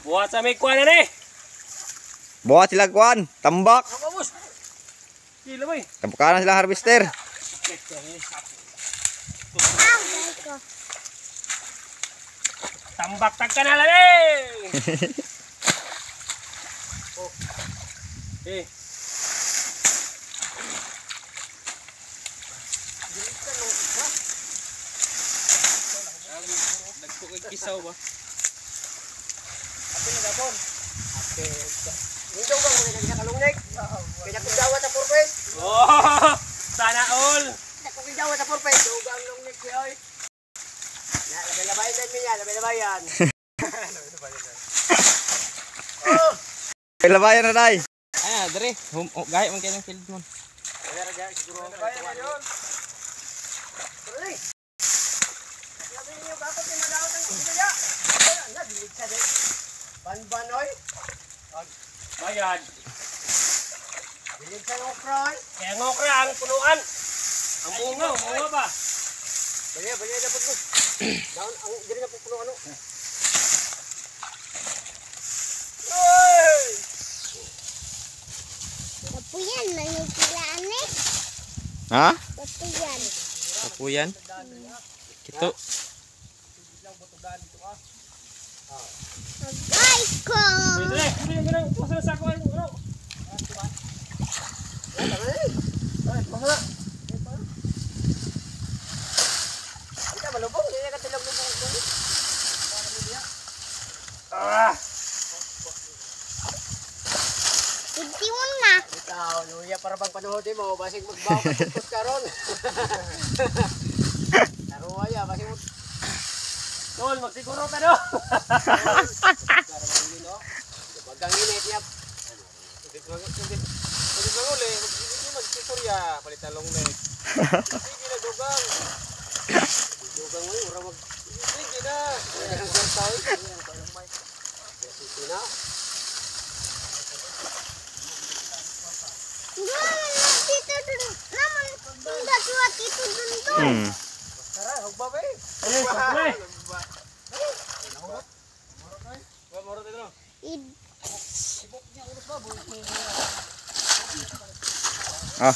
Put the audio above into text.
Buhat sa may kuwan na ni. Buhat sila kuan, tambak. Vamos. Kilo boy. Tambakan na sila harvester. Tambak tagka na lang eh. Oh. Eh. Nagpukisaw ba? Apil na gapon. Apil. Nindong bang mga nagkakalungnik? Kaya kung dawa sa purpose. Oh! Sana all! Kung dawa sa purpose, dugang lungnik siya oy. Labay-labayan din niya, labay-labayan. Oh! Labayan na day. Ay, dere. Gaya man kayo ng field mo. Wala ra siguro. Labayan na yun. Tuloy. Sabi niyo bakit ni madawat ang kuya? Na dilig sa de. Ban-ban oy. Bayad. Dilig sa okra. Kaya ngokra ang punuan. Ang bunga ba? Bali na pud mo. Daon ang diri na pupuno ano. Oy! Kapuyan, manikilaan eh. Ha? Kapuyan. Kapuyan. Kito. Guys ko. Dere, dere, pusa sa ko ano. Ay, pamala. Kita malubong, hindi ka tilog lubong ko. Ah! Hindi mo na. Ikaw, luya para bang panuhod mo, basig magbaw ka tukot karon. Taruaya, basig mo. Tol, magsiguro ka no. Bagang init niya. Maguli, magsisorya, palitan long leg. Sige na dugang. Dugang mo, ura mag. Sige na. Ang sentay. Sige na. Dito dun naman. Tunda tuwa dito dun dun. Tara, hugba ba eh. Eh, sakre. Id. Ah.